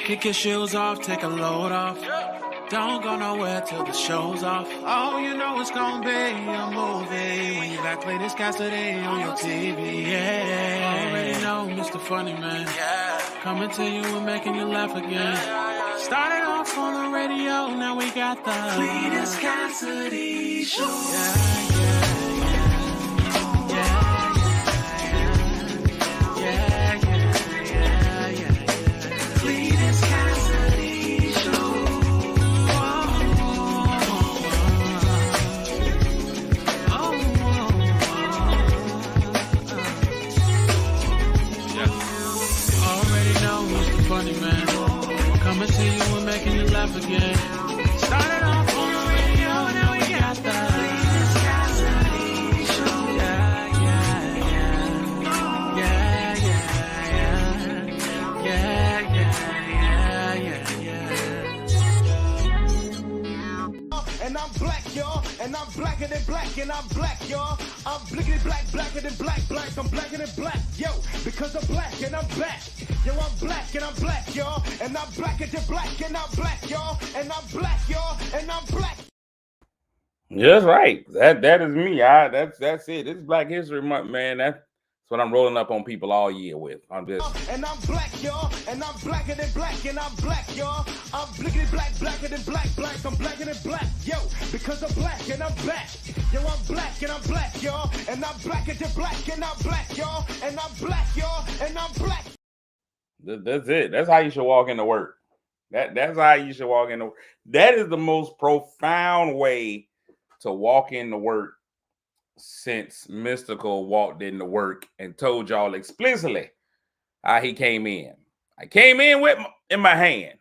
Kick your shoes off, take a load off. Don't go nowhere till the show's off. Oh, you know it's gonna be a movie when you got Cletus Cassidy on your TV. Yeah, already know Mr. Funny Man. Coming to you and making you laugh again. Started off on the radio, now we got the Cletus Cassidy Show. Again. Started off on the radio, now we got the Cletus Cassidy Show. And I'm black, y'all, and I'm blacker than black, and I'm black, y'all. I'm blickety black, blacker than black, black, I'm blacker than black, yo, because I'm black and I'm back. Yo, I'm black and I'm black, y'all, and I'm blacker than black, and I'm black, y'all, and I'm black, y'all, and I'm black. That's right. That is me. That's it. This is Black History Month, man. That's what I'm rolling up on people all year with. I'm just. And I'm black, y'all, and I'm blacker than black, and I'm black, y'all. I'm blickety black, blacker than black, black, I'm blacker than black, yo, because I'm black and I'm back. Yo, I'm black and I'm black, y'all, and I'm blacker than black, and I'm black, y'all, and I'm black, y'all, and I'm black. That's it. That's how you should walk into work. That's how you should walk into work. That is the most profound way to walk into work since Mystical walked into work and told y'all explicitly how he came in. I came in in my hand.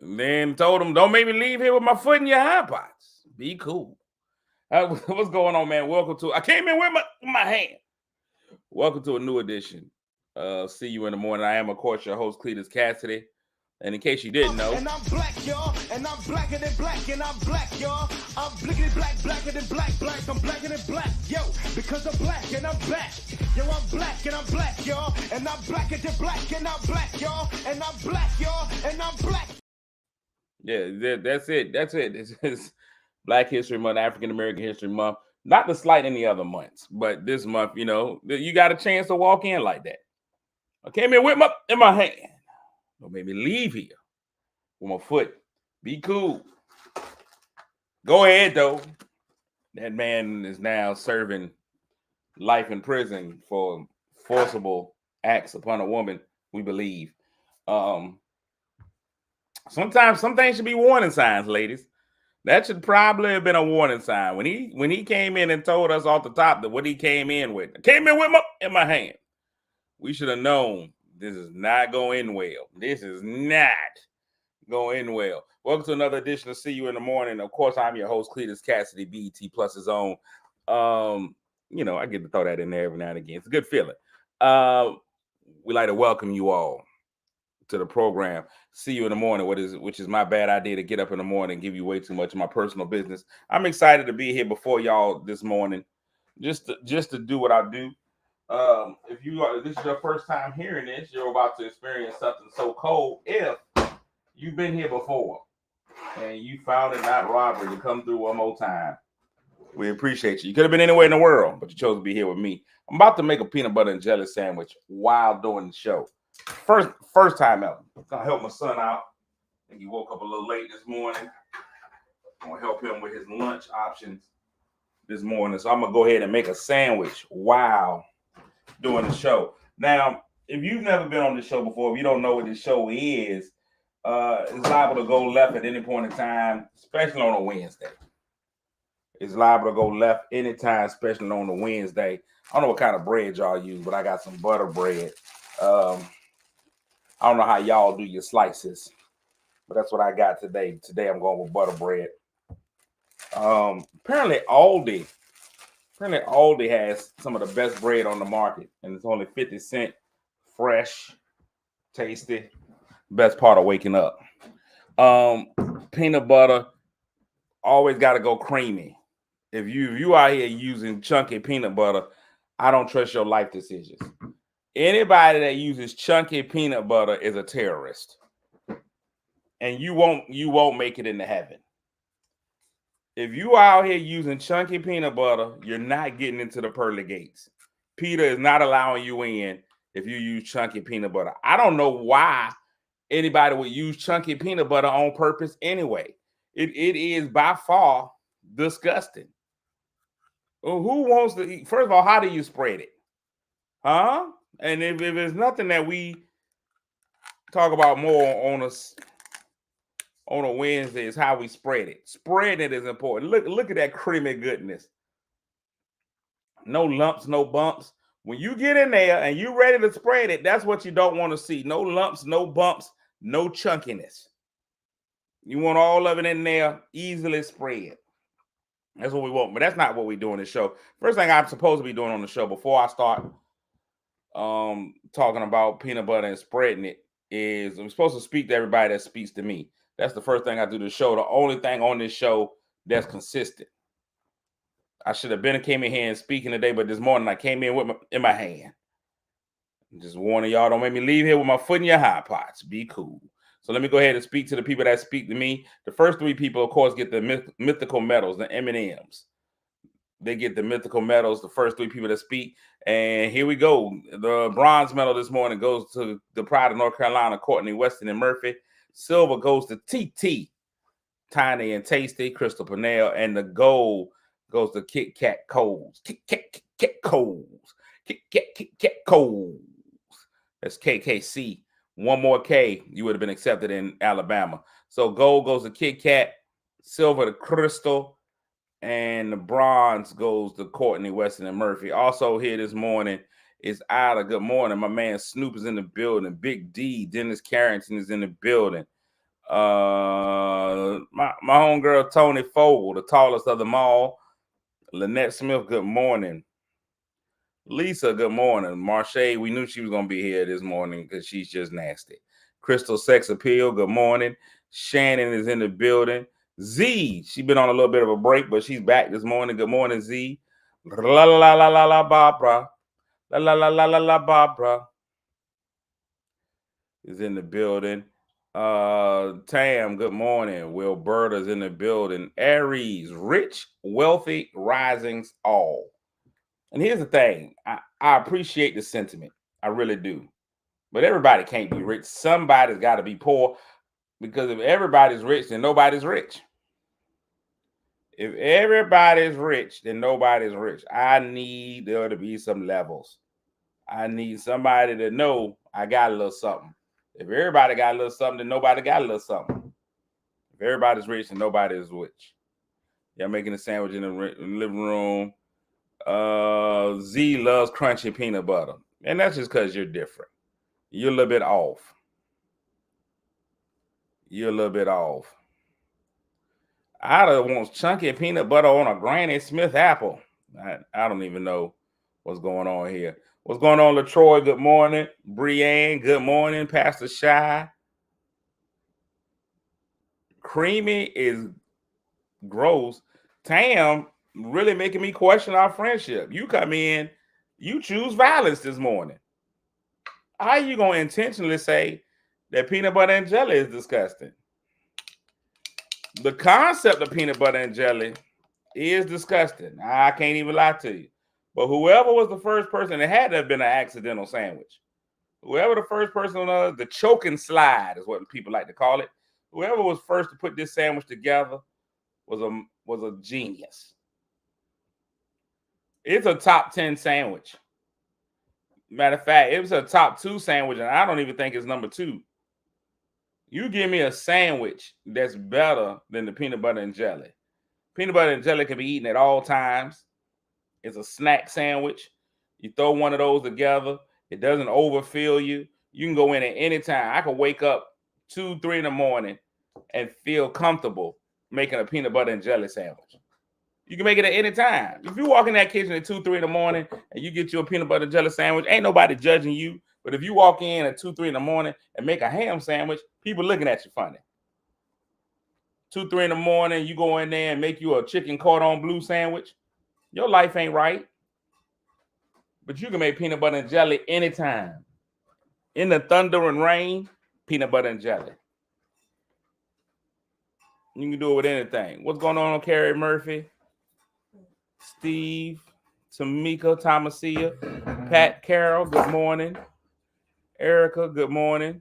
And then told him, don't make me leave here with my foot in your high pots. Be cool. What's going on, man? Welcome to, I came in with my hand. Welcome to a new edition. See you in the morning. I am, of course, your host, Cletus Cassidy. And in case you didn't know, and I'm black, y'all, and I'm blacker than black, and I'm black, y'all. I'm blickety black, blacker than black, black, I'm blacker than black, yo, because I'm black and I'm back. Yo, I'm black and I'm black, y'all, and I'm blacker than black, and I'm black, y'all, and I'm black, y'all, and I'm black. Yeah, that's it. That's it. This is Black History Month, African American History Month. Not to slight any other months, but this month, you know, you got a chance to walk in like that. I came in with in my hand. Don't make me leave here with my foot. Be cool. Go ahead, though. That man is now serving life in prison for forcible acts upon a woman, we believe. Sometimes some things should be warning signs, ladies. That should probably have been a warning sign. When he came in and told us off the top that what he came in with, I came in with in my hand. We should have known this is not going well. This is not going well. Welcome to another edition of See You in the Morning. Of course, I'm your host, Cletus Cassidy, BET Plus his own. You know, I get to throw that in there every now and again. It's a good feeling. We like to welcome you all to the program. See You in the Morning, which is my bad idea to get up in the morning and give you way too much of my personal business. I'm excited to be here before y'all this morning, just to do what I do. If this is your first time hearing this, you're about to experience something so cold. If you've been here before and you found it not robbery to come through one more time, we appreciate you. You could have been anywhere in the world, but you chose to be here with me. I'm about to make a peanut butter and jelly sandwich while doing the show. First time ever. I'm gonna help my son out. I think he woke up a little late this morning. I'm gonna help him with his lunch options this morning. So I'm gonna go ahead and make a sandwich while doing the show. Now, if you've never been on the show before, if you don't know what this show is, it's liable to go left at any point in time, especially on a Wednesday. It's liable to go left anytime, especially on a Wednesday. I don't know what kind of bread y'all use, but I got some butter bread. I don't know how y'all do your slices, but that's what I got today. Today I'm going with butter bread. Apparently Aldi has some of the best bread on the market, and it's only 50 cents, fresh, tasty, best part of waking up. Peanut butter, always got to go creamy. If you out here using chunky peanut butter, I don't trust your life decisions. Anybody that uses chunky peanut butter is a terrorist. and you won't make it into heaven. If you out here using chunky peanut butter, you're not getting into the pearly gates. Peter is not allowing you in if you use chunky peanut butter. I don't know why anybody would use chunky peanut butter on purpose anyway. It is by far disgusting. Well, who wants to eat? First of all, how do you spread it? Huh? And if there's nothing that we talk about more on a Wednesday is how we spread it. Spreading it is important. Look at that creamy goodness. No lumps, no bumps. When you get in there and you're ready to spread it, that's what you don't want to see. No lumps, no bumps, no chunkiness. You want all of it in there, easily spread. That's what we want, but that's not what we do on the show. First thing I'm supposed to be doing on the show before I start talking about peanut butter and spreading it is I'm supposed to speak to everybody that speaks to me. That's the first thing I do to the show. The only thing on this show that's consistent. I should have came in here and speaking today, but this morning I came in with in my hand. Just warning y'all, don't make me leave here with my foot in your hot pots. Be cool. So let me go ahead and speak to the people that speak to me. The first three people, of course, get the mythical medals, the M&Ms. They get the mythical medals, the first three people that speak. And here we go. The bronze medal this morning goes to the pride of North Carolina, Courtney Weston and Murphy. Silver goes to TT, Tiny and Tasty, Crystal Purnell. And the gold goes to Kit Kat Coles. Kit Kat Coles. Kit Kat Coles. That's KKC. One more K, you would have been accepted in Alabama. So gold goes to Kit Kat, silver to Crystal, and the bronze goes to Courtney Weston and Murphy. Also here this morning is Ida. Good morning. My man Snoop is in the building. Big D, Dennis Carrington is in the building. My homegirl Tony Fogel, the tallest of them all. Lynette Smith, good morning. Lisa, good morning. Marche, we knew she was going to be here this morning because she's just nasty. Crystal Sex Appeal, good morning. Shannon is in the building. Z, she's been on a little bit of a break, but she's back this morning. Good morning, Z. La la la la la la Barbara. La la la la la la Barbara is in the building. Tam, good morning. Wilberta's in the building. Aries, rich, wealthy, risings all. And here's the thing. I appreciate the sentiment. I really do. But everybody can't be rich. Somebody's got to be poor. Because if everybody's rich, then nobody's rich. If everybody's rich, then nobody's rich. I need there to be some levels. I need somebody to know I got a little something. If everybody got a little something, then nobody got a little something. If everybody's rich, then nobody is rich. Y'all making a sandwich in the living room. Z loves crunchy peanut butter. And that's just because you're different. You're a little bit off. You're a little bit off. Ida wants chunky peanut butter on a Granny Smith apple. I don't even know what's going on here. What's going on, LaTroy? Good morning. Brienne, good morning. Pastor Shy. Creamy is gross. Tam really making me question our friendship. You come in, you choose violence this morning. How are you going to intentionally say that peanut butter and jelly is disgusting? The concept of peanut butter and jelly is disgusting. I can't even lie to you. But whoever was the first person, it had to have been an accidental sandwich. Whoever the first person was, the choking slide is what people like to call it. Whoever was first to put this sandwich together was a genius. It's a top 10 sandwich. Matter of fact, it was a top 2 sandwich, and I don't even think it's number 2. You give me a sandwich that's better than the peanut butter and jelly. Peanut butter and jelly can be eaten at all times. It's a snack sandwich. You throw one of those together. It doesn't overfill you. You can go in at any time. I can wake up 2, 3 in the morning and feel comfortable making a peanut butter and jelly sandwich. You can make it at any time. If you walk in that kitchen at 2, 3 in the morning and you get you a peanut butter and jelly sandwich, ain't nobody judging you. But if you walk in at 2, 3 in the morning and make a ham sandwich, people looking at you funny. 2, 3 in the morning, you go in there and make you a chicken cordon bleu sandwich. Your life ain't right. But you can make peanut butter and jelly anytime. In the thunder and rain, peanut butter and jelly. You can do it with anything. What's going on, Carrie Murphy? Steve, Tamika, Thomasia, Pat, Carol, good morning. Erica, good morning.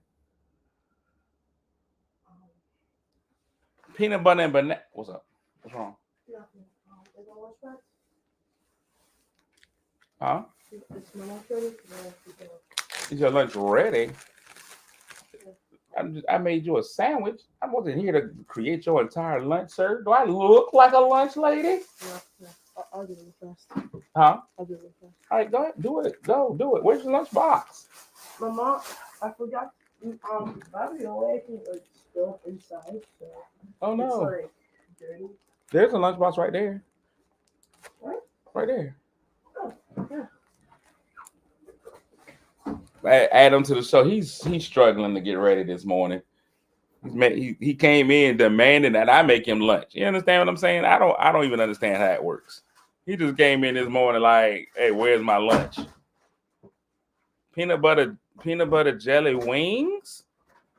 Peanut butter and banana. What's up? What's wrong? Huh? Is your lunch ready? I made you a sandwich. I wasn't here to create your entire lunch, sir. Do I look like a lunch lady? No. I'll do it first. Huh? I'll do it first. All right, go ahead. Do it. Go do it. Where's your lunch box? My mom, I forgot. Bobby away was still inside. So Oh no. it's like dirty. There's a lunchbox right there. What? Right there. Oh, yeah. Add him to the show. He's struggling to get ready this morning. He came in demanding that I make him lunch. You understand what I'm saying? I don't even understand how it works. He just came in this morning like, hey, where's my lunch? Peanut butter jelly wings,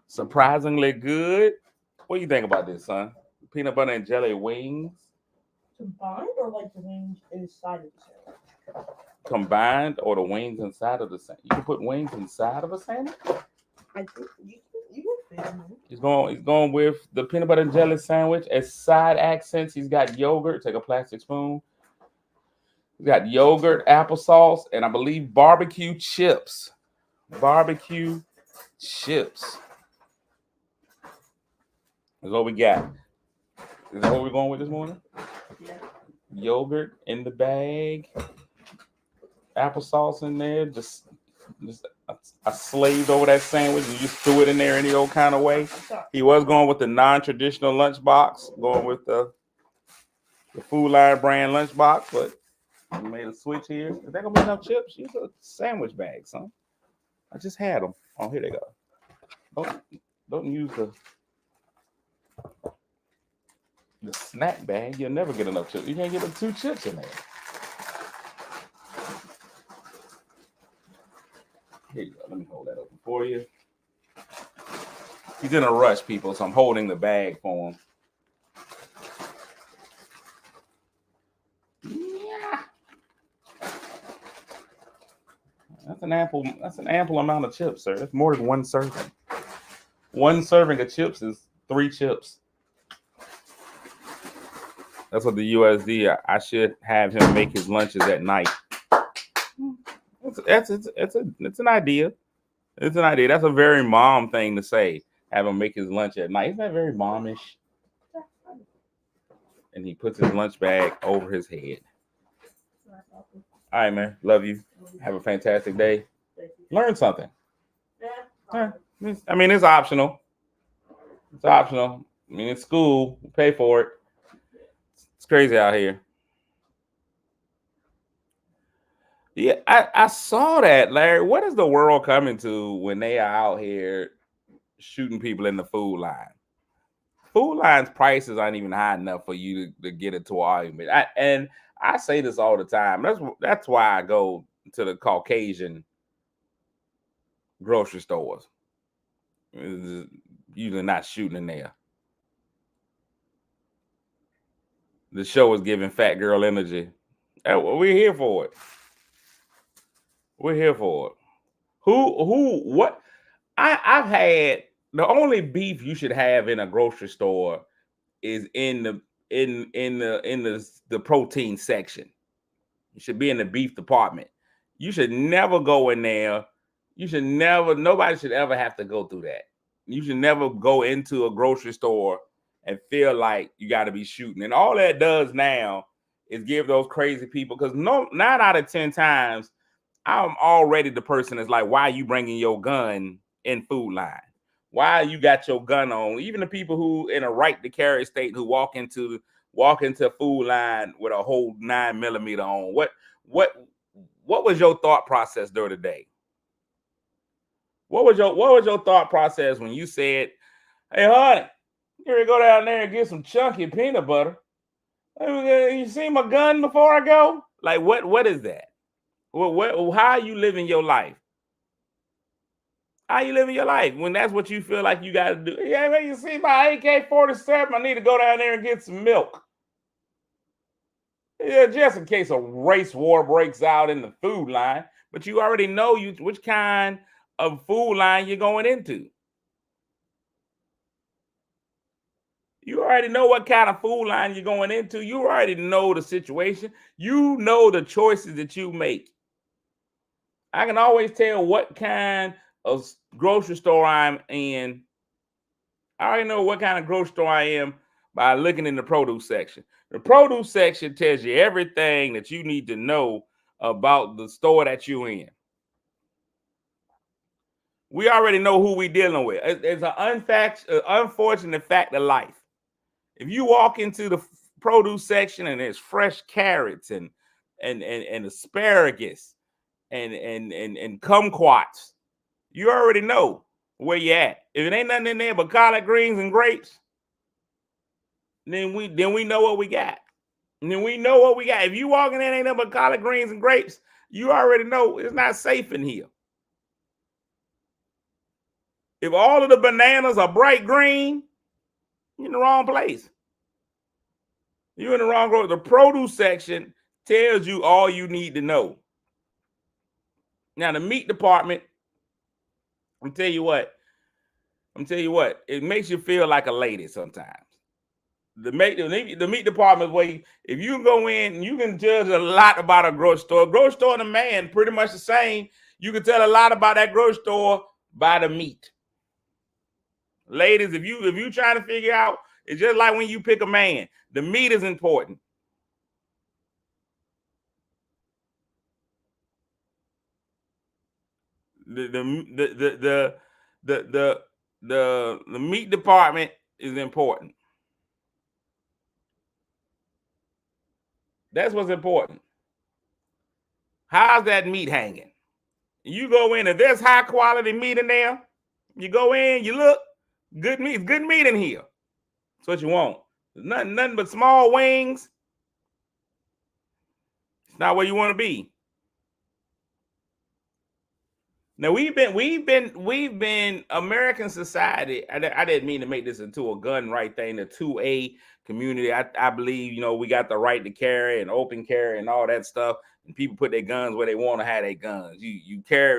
surprisingly good. What do you think about this, son? Peanut butter and jelly wings Combined or like the wings inside of the sandwich? combined, or the wings inside of the sandwich? You can put wings inside of a sandwich. I think you can fit them. He's going with the peanut butter and jelly sandwich as side accents. He's got yogurt. Take a plastic spoon. He's got yogurt, applesauce, and I believe barbecue chips. Barbecue chips. That's what we got. Is that what we're going with this morning? Yeah. Yogurt in the bag. Applesauce in there. Just I slaved over that sandwich and just threw it in there any old kind of way. He was going with the non-traditional lunchbox, going with the Food Line brand lunchbox, but we made a switch here. Is that gonna be enough chips? Use a sandwich bag, son. I just had them. Oh, here they go. Don't use the snack bag. You'll never get enough chips. You can't get the 2 chips in there. Here you go. Let me hold that open for you. He's in a rush, people, so I'm holding the bag for him. Yeah. That's an ample amount of chips, sir. That's more than one serving. One serving of chips is 3 chips. That's what the USD. I should have him make his lunches at night. It's an idea. It's an idea. That's a very mom thing to say. Have him make his lunch at night. Isn't that very momish? And he puts his lunch bag over his head. All right, man. Love you. Have a fantastic day. Learn something. Yeah. I mean, it's optional. It's optional. I mean, it's school. We pay for it. It's crazy out here. Yeah, I saw that, Larry. What is the world coming to when they are out here shooting people in the food line? Food line's prices aren't even high enough for you to get into an argument. And I say this all the time. That's why I go to the Caucasian grocery stores. It's usually not shooting in there. The show is giving fat girl energy. We're here for it. We're here for it. What? I've had the only beef you should have in a grocery store is in the protein section. You should be in the beef department. You should never go in there. Nobody should ever have to go through that. You should never go into a grocery store and feel like you got to be shooting. And all that does now is give those crazy people, because 9 out of 10 times, I'm already the person that's like, why are you bringing your gun in food line? Why you got your gun on? Even the people who in a right to carry state who walk into food line with a whole 9mm on. What was your thought process during the day? What was your thought process when you said, hey, honey, here, go down there and get some chunky peanut butter? You see my gun before I go? Like, what is that? How are you living your life? How you living your life when that's what you feel like you got to do? Yeah, man, you see my AK-47, I need to go down there and get some milk. Yeah, just in case a race war breaks out in the food line. But you already know which kind of food line you're going into. You already know what kind of food line you're going into. You already know the situation. You know the choices that you make. I can always tell what kind of grocery store I'm in. I already know what kind of grocery store I am by looking in the produce section. The produce section tells you everything that you need to know about the store that you're in. We already know who we're dealing with. It's an unfortunate fact of life. If you walk into the produce section and there's fresh carrots and asparagus and kumquats, you already know where you at. If it ain't nothing in there but collard greens and grapes, then we know what we got. And then we know what we got. If you walk in there ain't nothing but collard greens and grapes, you already know it's not safe in here. If all of the bananas are bright green, you're in the wrong place. You're in the wrong road. The produce section tells you all you need to know. Now, the meat department, I'm tell you what, it makes you feel like a lady sometimes. The meat department way, if you go in, you can judge a lot about a grocery store. Grocery store and a man, pretty much the same. You can tell a lot about that grocery store by the meat. Ladies, if you trying to figure out, it's just like when you pick a man. The meat is important. The meat department is important. That's what's important. How's that meat hanging? You go in, if there's high quality meat in there, you go in, you look, good meat in here. That's what you want. Nothing but small wings. It's not where you want to be. Now we've been American society. I didn't mean to make this into a gun right thing, the 2A community. I believe, we got the right to carry and open carry and all that stuff. And people put their guns where they want to have their guns.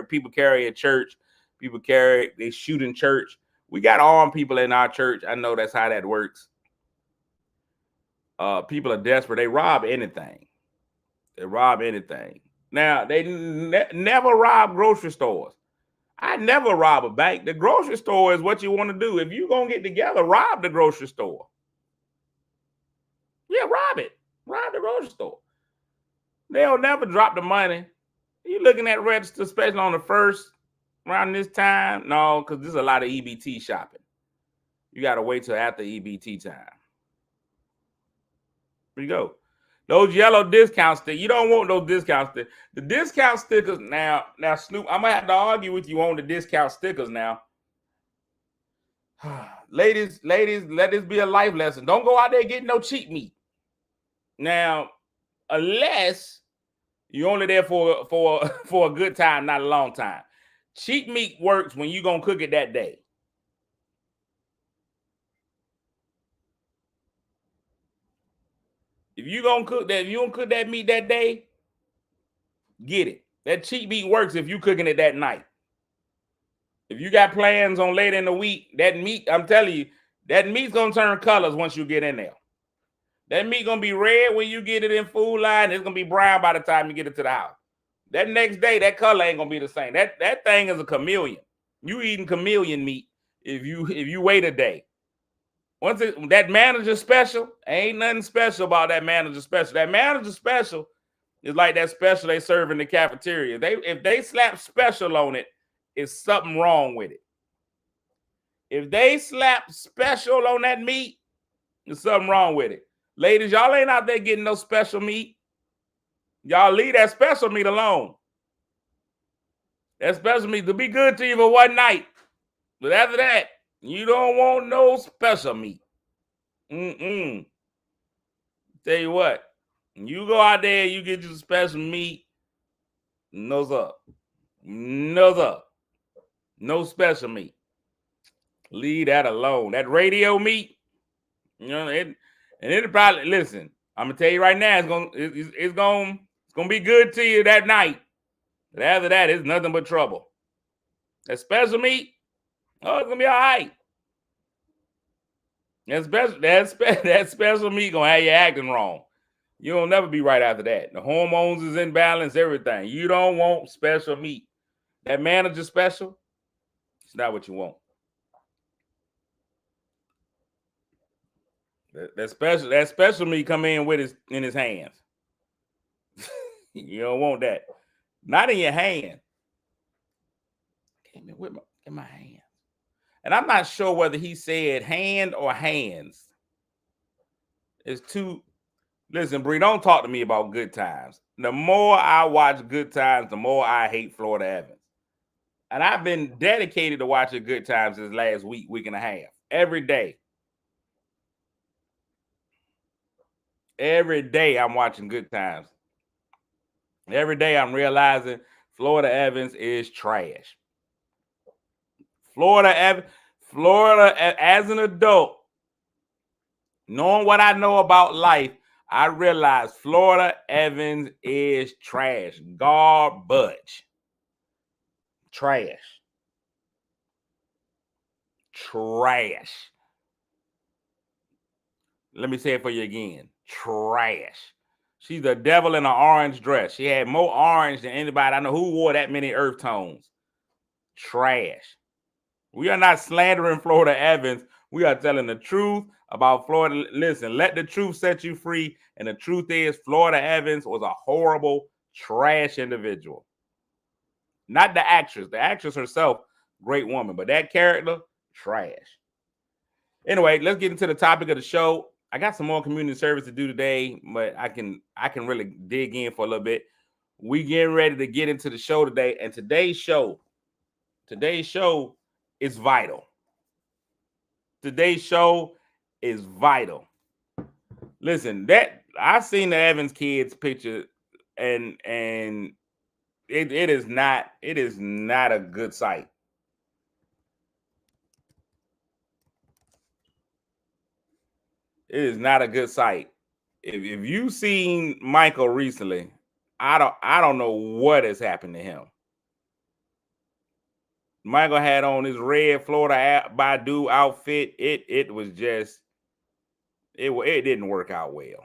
People carry at church, they shoot in church. We got armed people in our church. I know that's how that works. People are desperate. They rob anything. Now, they never rob grocery stores. I never rob a bank. The grocery store is what you want to do. If you're going to get together, rob the grocery store. Yeah, rob it. Rob the grocery store. They'll never drop the money. You looking at register, especially on the first around this time? No, because there's a lot of EBT shopping. You got to wait till after EBT time. Here you go. Those yellow discount stickers, you don't want those discount stickers. The discount stickers, now Snoop, I'm going to have to argue with you on the discount stickers now. Ladies, let this be a life lesson. Don't go out there getting no cheap meat. Now, unless you're only there for a good time, not a long time. Cheap meat works when you're going to cook it that day. If you don't cook that meat that day, get it. That cheap meat works if you cooking it that night. If you got plans on later in the week, that meat, I'm telling you, that meat's going to turn colors once you get in there. That meat going to be red when you get it in food line. It's going to be brown by the time you get it to the house. That next day, that color ain't going to be the same. That thing is a chameleon. You eating chameleon meat if you wait a day. Once that manager special, ain't nothing special about that manager special. That manager special is like that special they serve in the cafeteria. If they slap special on it, it's something wrong with it. If they slap special on that meat, there's something wrong with it. Ladies, y'all ain't out there getting no special meat. Y'all leave that special meat alone. That special meat to be good to you for one night. But after that, you don't want no special meat. Tell you what, you go out there, you get you special meat. Nose up. No special meat. Leave that alone. That radio meat, you know, and it'll probably listen. I'm gonna tell you right now, it's gonna be good to you that night. But after that, it's nothing but trouble. That special meat, oh, it's gonna be all right. That special meat gonna have you acting wrong. You'll never be right after that. The hormones is in balance, everything. You don't want special meat. That manager special, it's not what you want. That special meat come in his hands. You don't want that. Not in your hand. Came in with in my hand. And I'm not sure whether he said hand or hands. It's two. Listen, Bree, don't talk to me about Good Times. The more I watch Good Times, the more I hate Florida Evans. And I've been dedicated to watching Good Times this last week and a half. Every day. Every day I'm watching Good Times. Every day I'm realizing Florida Evans is trash. Florida, as an adult, knowing what I know about life, I realize Florida Evans is trash. Garbage. Trash. Trash. Let me say it for you again. Trash. She's the devil in an orange dress. She had more orange than anybody I know who wore that many earth tones. Trash. We are not slandering Florida Evans. We are telling the truth about Florida. Listen, let the truth set you free. And the truth is, Florida Evans was a horrible, trash individual. Not the actress. The actress herself, great woman. But that character, trash. Anyway, let's get into the topic of the show. I got some more community service to do today, but I can really dig in for a little bit. We getting ready to get into the show today, and today's show is vital. Today's show is vital. Listen, that I've seen the Evans kids picture, and it is not a good sight. It is not a good sight. If you've seen Michael recently, I don't know what has happened to him. Michael had on his red Florida Badu outfit. It was just it didn't work out well.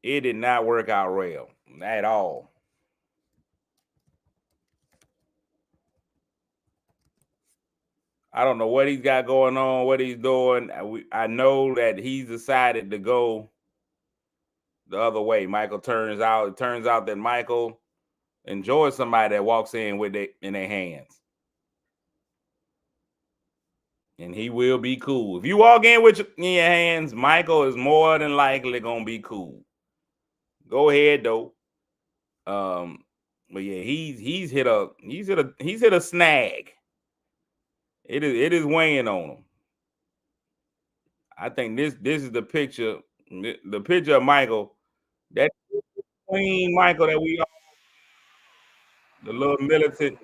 It did not work out well at all. I don't know what he's got going on, what he's doing. I know that he's decided to go the other way. It turns out that Michael enjoys somebody that walks in with it in their hands. And he will be cool. If you walk in with in your hands, Michael is more than likely gonna be cool. Go ahead though. But yeah, he's hit a snag. It is weighing on him. I think this is the picture of Michael. That Queen Michael that we all, the little militant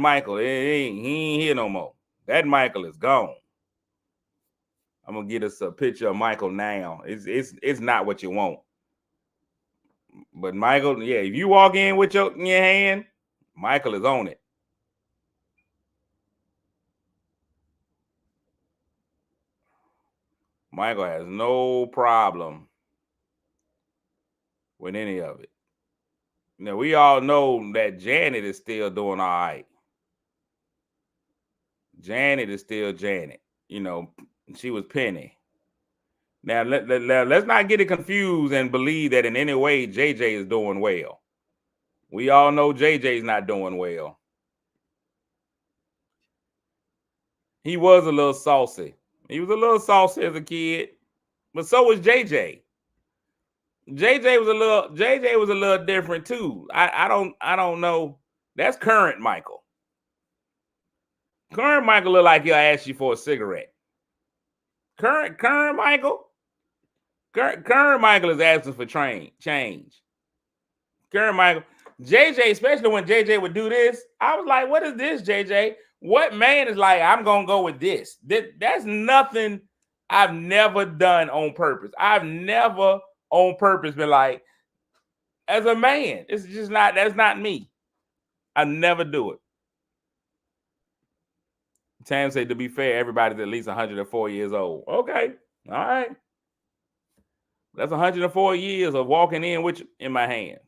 Michael. He ain't here no more. That Michael is gone. I'm gonna get us a picture of Michael now. It's not what you want. But Michael, yeah, if you walk in with in your hand, Michael is on it. Michael has no problem with any of it. Now, we all know that Janet is still doing all right. Janet is still Janet. You know, she was Penny. Now, let's not get it confused and believe that in any way JJ is doing well. We all know JJ's not doing well. He was a little saucy. He was a little saucy as a kid, but so was JJ. JJ was a little different too. I don't know. That's current Michael. Current Michael look like he'll ask you for a cigarette. Current Michael. Current Michael is asking for change. Current Michael. JJ, especially when JJ would do this, I was like, what is this, JJ? What man is like, I'm going to go with this? That's nothing I've never done on purpose. I've never on purpose been like, as a man, it's just not, that's not me. I never do it. Tam said, to be fair, everybody's at least 104 years old. Okay. All right. That's 104 years of walking in with in my hand.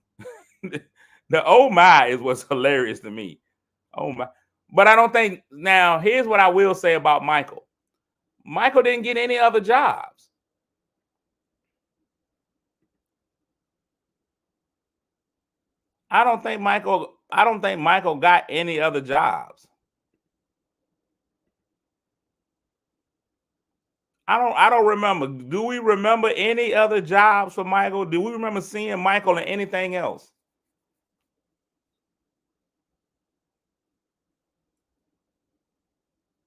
The oh my is what's hilarious to me. Oh my. But I don't think, now here's what I will say about Michael. Michael didn't get any other jobs. I don't think Michael got any other jobs. I don't remember. Do we remember any other jobs for Michael? Do we remember seeing Michael in anything else?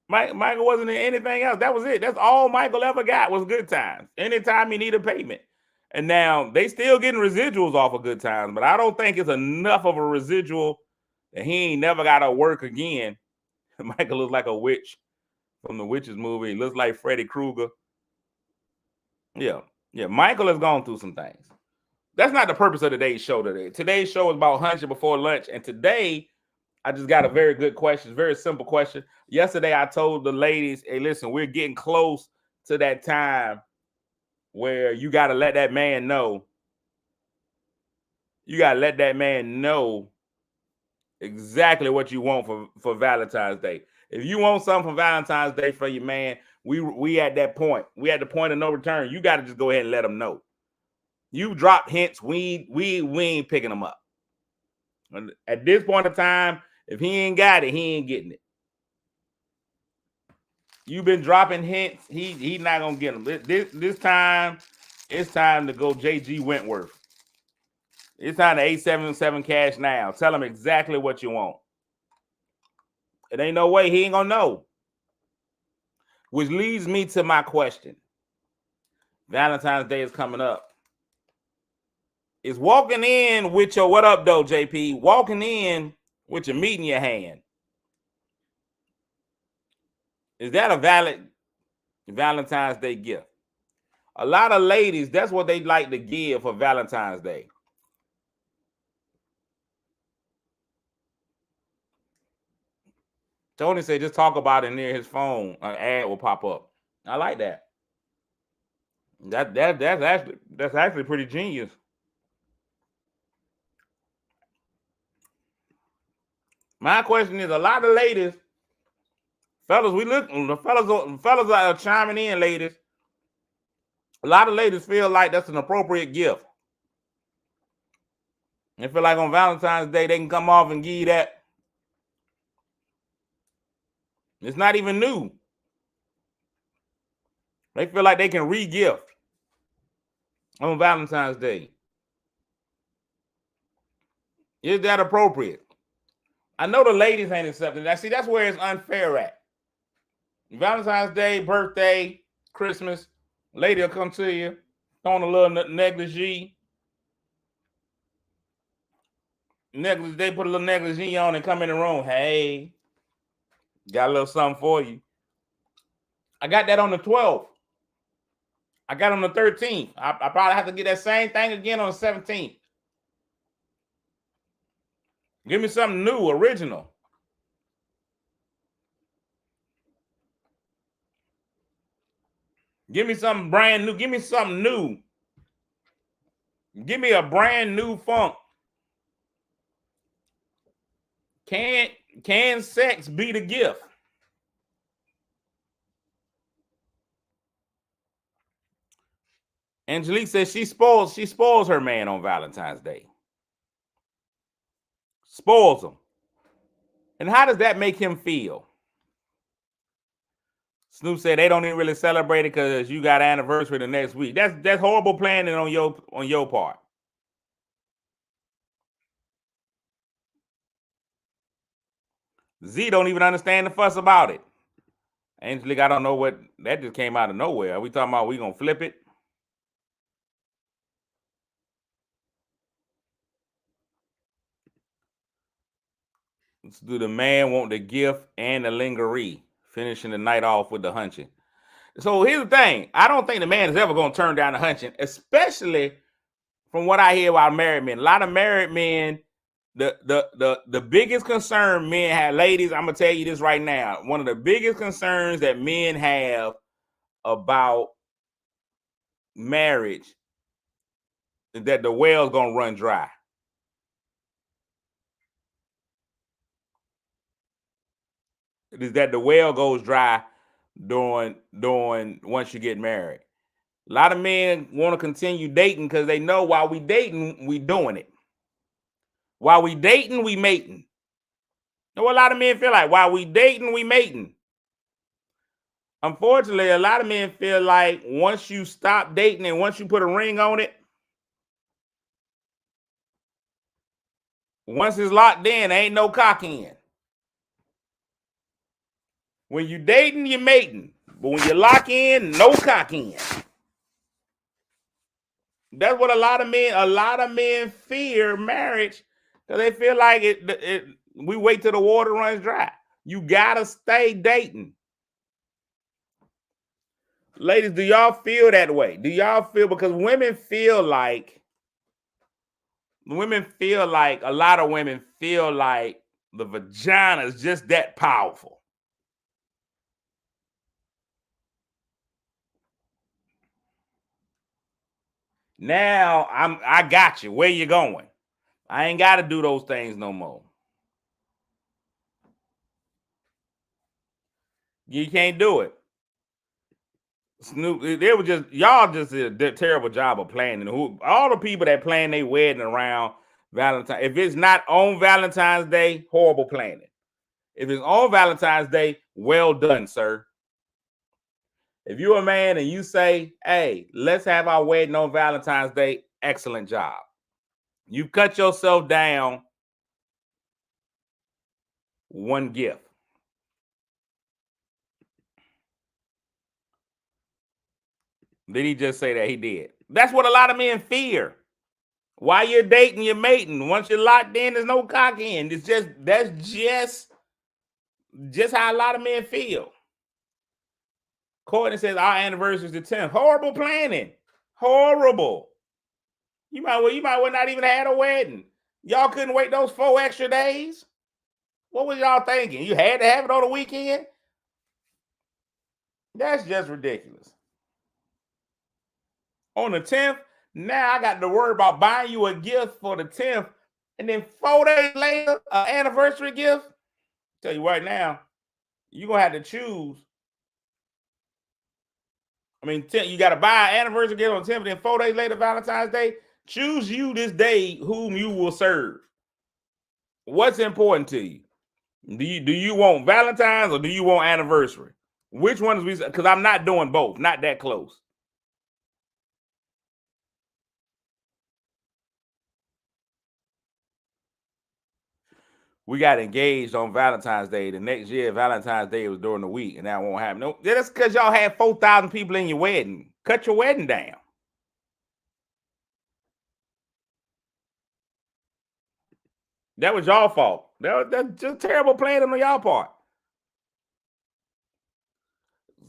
Michael wasn't in anything else. That was it. That's all Michael ever got was Good Times. Anytime he needed payment. And now they still getting residuals off of Good Times, but I don't think it's enough of a residual that he ain't never got to work again. Michael looks like a witch from the Witches movie. He looks like Freddy Krueger. Yeah. Michael has gone through some things. That's not the purpose of today's show today. Today's show is about Hunch before lunch. And today, I just got a very good question, very simple question. Yesterday, I told the ladies, hey, listen, we're getting close to that time where you got to let that man know. You got to let that man know exactly what you want for Valentine's Day. If you want something for Valentine's Day for your man, we at that point. We at the point of no return. You got to just go ahead and let him know. You drop hints, we ain't picking them up. And at this point of time, if he ain't got it, he ain't getting it. You've been dropping hints. He's not gonna get them. This time, it's time to go JG Wentworth. It's time to 877 cash now. Tell him exactly what you want. It ain't no way he ain't gonna know. Which leads me to my question. Valentine's Day is coming up. Is walking in with your, what up though, JP? Walking in with your meat in your hand. Is that a valid Valentine's Day gift? A lot of ladies, that's what they like to give for Valentine's Day. Tony said, just talk about it near his phone. An ad will pop up. I like that. That's actually pretty genius. My question is, a lot of ladies, fellas, the fellas are chiming in, ladies. A lot of ladies feel like that's an appropriate gift. They feel like on Valentine's Day they can come off and give you that. It's not even new. They feel like they can re-gift on Valentine's Day. Is that appropriate? I know the ladies ain't accepting that. See, that's where it's unfair at. Valentine's Day, birthday, Christmas, lady will come to you, throwing a little negligee. They put a little negligee on and come in the room. Hey, got a little something for you. I got that on the 12th. I got on the 13th. I probably have to get that same thing again on the 17th. Give me something new, original. Give me something brand new. Give me something new. Give me a brand new funk. Can sex be the gift? Angelique says she spoils her man on Valentine's Day. Spoils him. And how does that make him feel? Snoop said they don't even really celebrate it because you got anniversary the next week. That's horrible planning on your part. Z don't even understand the fuss about it. Angelique, I don't know what that just came out of nowhere. Are we talking about we gonna flip it? Do the man want the gift and the lingerie, finishing the night off with the hunching? So here's the thing. I don't think the man is ever going to turn down the hunching, especially from what I hear about married men. A lot of married men, the biggest concern men have, ladies, I'm going to tell you this right now. One of the biggest concerns that men have about marriage is that the well's going to run dry. Is that the well goes dry during once you get married. A lot of men want to continue dating because they know while we dating, we doing it. While we dating, we mating. You know what a lot of men feel like? While we dating, we mating. Unfortunately, a lot of men feel like once you stop dating and once you put a ring on it, once it's locked in, ain't no cock in. When you dating, you're mating. But when you lock in, no cock in. That's what a lot of men fear marriage because they feel like we wait till the water runs dry. You gotta stay dating. Ladies, do y'all feel that way? Do y'all feel, because women feel like a lot of women feel like the vagina is just that powerful. Now I got you. Where you going? I ain't got to do those things no more. You can't do it. Snoop, they were just, y'all just did a terrible job of planning. All the people that plan their wedding around Valentine's, if it's not on Valentine's Day, horrible planning. If it's on Valentine's Day, well done, sir. If you're a man and you say, hey, let's have our wedding on Valentine's Day, excellent job. You cut yourself down one gift. Did he just say that? He did. That's what a lot of men fear. While you're dating, you're mating. Once you're locked in, there's no cock in. That's just how a lot of men feel. Courtney says our anniversary is the 10th. Horrible planning. Horrible. You might well not even had a wedding. Y'all couldn't wait those 4 extra days. What was y'all thinking? You had to have it on the weekend? That's just ridiculous. On the 10th, now I got to worry about buying you a gift for the 10th, and then 4 days later, an anniversary gift. Tell you right now, you're gonna have to choose. I mean, you got to buy an anniversary gift on 10th, and then 4 days later, Valentine's Day. Choose you this day whom you will serve. What's important to you? Do you want Valentine's or do you want anniversary? Which one is we? Because I'm not doing both. Not that close. We got engaged on Valentine's Day. The next year, Valentine's Day was during the week, and that won't happen. No, that's because y'all had 4,000 people in your wedding. Cut your wedding down. That was y'all fault. That's just terrible planning on y'all part.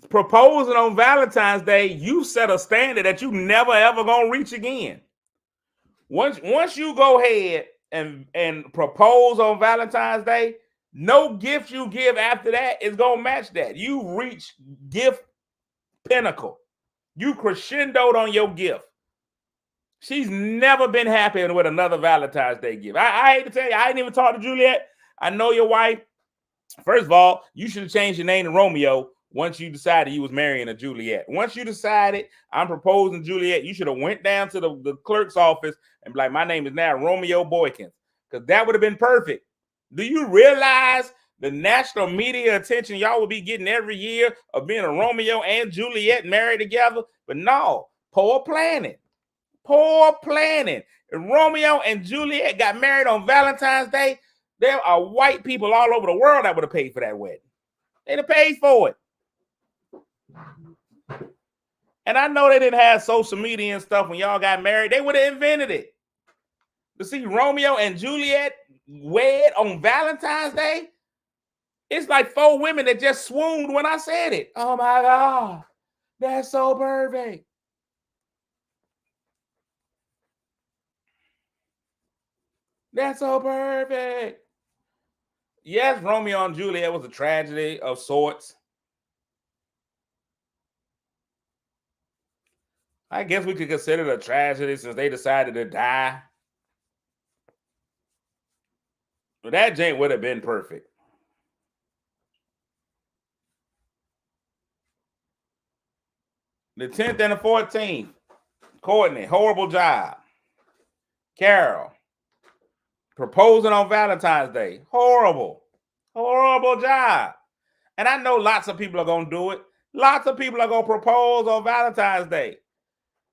Proposing on Valentine's Day, you set a standard that you never ever gonna reach again. Once you go ahead and propose on Valentine's Day, no gift you give after that is gonna match that. You reach gift pinnacle. You crescendoed on your gift. She's never been happy with another Valentine's Day gift. I hate to tell you, I ain't even talked to Juliet. I know your wife. First of all, you should have changed your name to Romeo once you decided you was marrying a Juliet. Once you decided I'm proposing Juliet, you should have went down to the clerk's office and be like, my name is now Romeo Boykins, because that would have been perfect. Do you realize the national media attention y'all would be getting every year of being a Romeo and Juliet married together? But no, poor planning. Poor planning. If Romeo and Juliet got married on Valentine's Day, there are white people all over the world that would have paid for that wedding. They'd have paid for it. And I know they didn't have social media and stuff when y'all got married. They would have invented it. to see Romeo and Juliet wed on Valentine's Day. It's like 4 women that just swooned when I said it. Oh my God, that's so perfect. That's so perfect. Yes, Romeo and Juliet was a tragedy of sorts. I guess we could consider it a tragedy since they decided to die. But that jank would have been perfect. The 10th and the 14th. Courtney, horrible job. Carol, proposing on Valentine's Day. Horrible. Horrible job. And I know lots of people are going to do it. Lots of people are going to propose on Valentine's Day.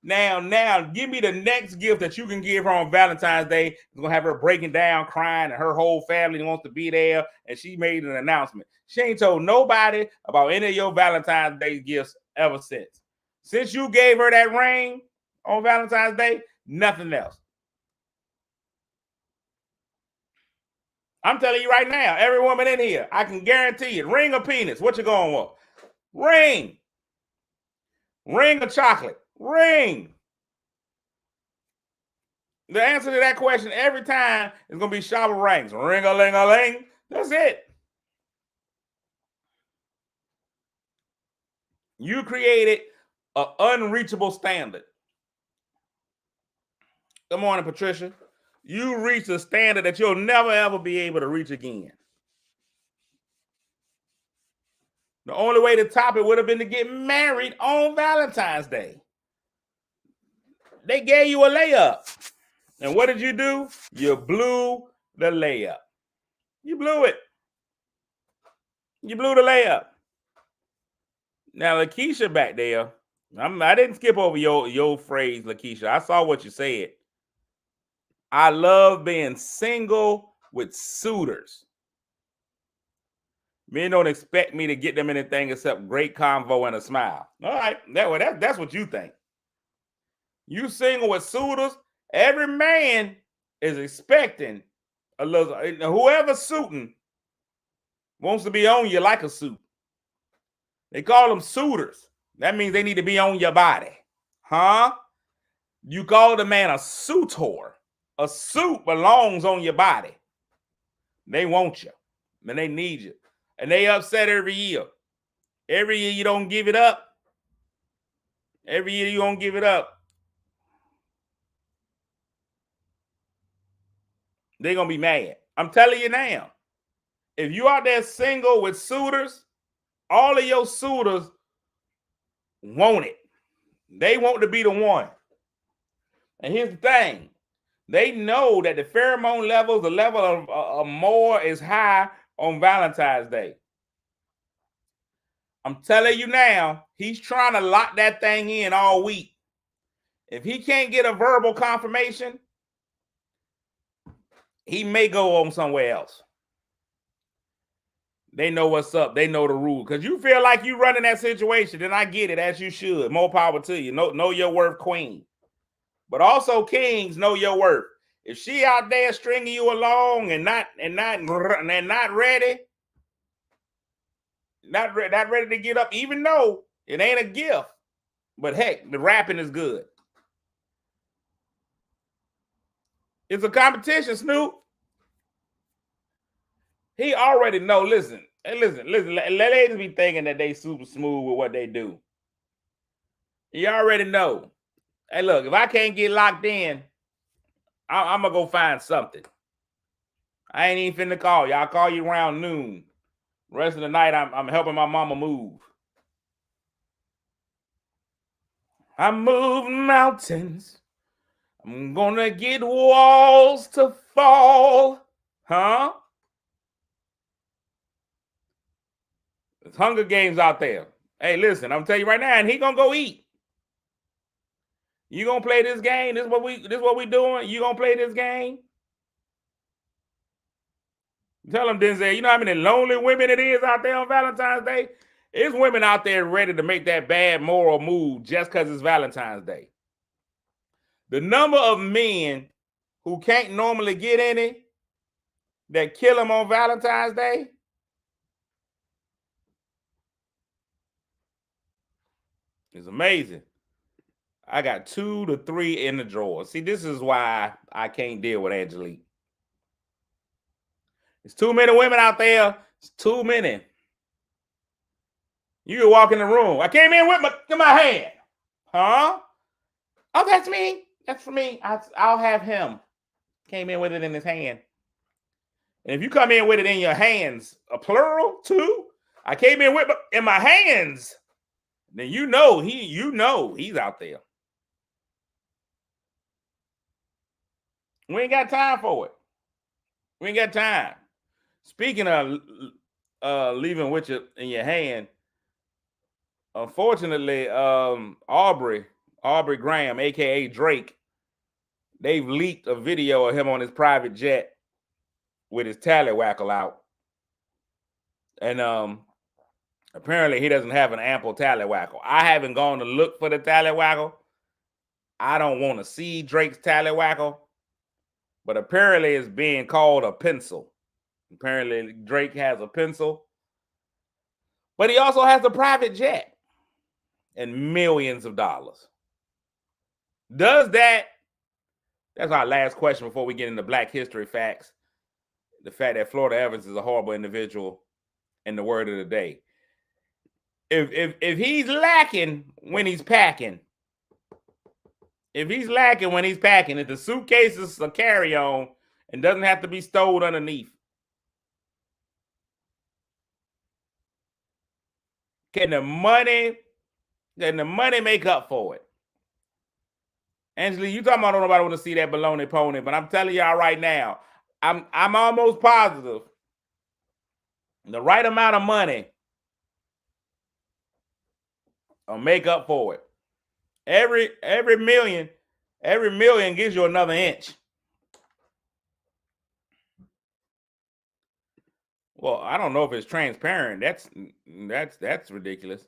Now, give me the next gift that you can give her on Valentine's Day. It's going to have her breaking down, crying, and her whole family wants to be there, and she made an announcement. She ain't told nobody about any of your Valentine's Day gifts ever since. Since you gave her that ring on Valentine's Day, nothing else. I'm telling you right now, every woman in here, I can guarantee it. Ring or penis? What you going with? Ring. Ring or chocolate? Ring. The answer to that question every time is going to be shovel rings. Ring-a-ling-a-ling. That's it. You created an unreachable standard. Good morning, Patricia. You reached a standard that you'll never, ever be able to reach again. The only way to top it would have been to get married on Valentine's Day. They gave you a layup. And what did you do? You blew the layup. You blew it. You blew the layup. Now, Lakeisha back there, I didn't skip over your phrase, Lakeisha. I saw what you said. I love being single with suitors. Men don't expect me to get them anything except great convo and a smile. All right, that's what you think. You single with suitors, every man is expecting a little. Whoever's suiting wants to be on you like a suit. They call them suitors. That means they need to be on your body. Huh? You call the man a suitor. A suit belongs on your body. They want you. And they need you. And they upset every year. Every year you don't give it up. Every year you don't give it up. They're going to be mad. I'm telling you now. If you out there single with suitors, all of your suitors want it. They want to be the one. And here's the thing. They know that the pheromone levels, the level of more is high on Valentine's Day. I'm telling you now, he's trying to lock that thing in all week. If he can't get a verbal confirmation, he may go on somewhere else. They know what's up. They know the rule. Because you feel like you running that situation, then I get it, as you should. More power to you. Know your worth, queen. But also, kings know your worth. If she out there stringing you along and not ready, not ready to get up, even though it ain't a gift, but heck, the rapping is good. It's a competition, Snoop. He already know. Listen. Ladies be thinking that they super smooth with what they do. You already know. Hey, look, if I can't get locked in, I'm going to go find something. I ain't even finna call you. I'll call you around noon. The rest of the night, I'm helping my mama move. I'm moving mountains. I'm going to get walls to fall. Huh? There's Hunger Games out there. Hey, listen, I'm telling you right now, and he going to go eat. You gonna play this game? This is what we doing? You gonna play this game? Tell him, Denzel, you know how many lonely women it is out there on Valentine's Day? It's women out there ready to make that bad moral move just because it's Valentine's Day. The number of men who can't normally get any that kill him on Valentine's Day? It's amazing. I got 2 to 3 in the drawer. See, this is why I can't deal with Angelique. There's too many women out there. It's too many. You can walk in the room. I came in with my hand. Huh? Oh, that's me. That's for me. I'll have him. Came in with it in his hand. And if you come in with it in your hands, a plural too. I came in with in my hands. Then you know he's out there. We ain't got time for it. We ain't got time. Speaking of leaving with you in your hand, unfortunately, Aubrey Graham, aka Drake, they've leaked a video of him on his private jet with his tallywhackle out. And apparently he doesn't have an ample tallywhackle. I haven't gone to look for the tallywhackle. I don't want to see Drake's tallywhackle, but apparently it's being called a pencil. Apparently Drake has a pencil, but he also has a private jet and millions of dollars. That's our last question before we get into Black History facts. The fact that Florida Evans is a horrible individual and the word of the day. If he's lacking when he's packing, if the suitcase is a carry-on and doesn't have to be stowed underneath, can the money make up for it? Angela, you talking about nobody want to see that baloney pony, but I'm telling y'all right now, I'm almost positive the right amount of money will make up for it. Every million gives you another inch. Well, I don't know if it's transparent. That's ridiculous.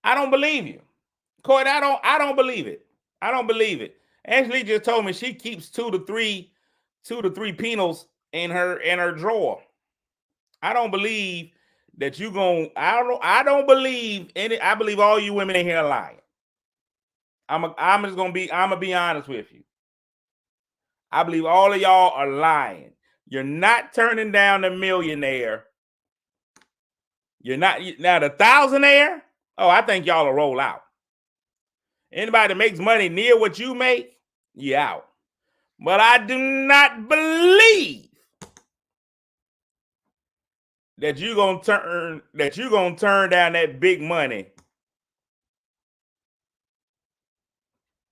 I don't believe you, Court. I don't believe it. I don't believe it. Angelique just told me she keeps 2 to 3 penals in her drawer. I don't believe that you going. I don't believe any. I believe all you women in here are lying. I'm gonna be honest with you. I believe all of y'all are lying. You're not turning down the millionaire. You're not now the thousandaire. Oh, I think y'all will roll out. Anybody that makes money near what you make, you out. But I do not believe that you're gonna turn down that big money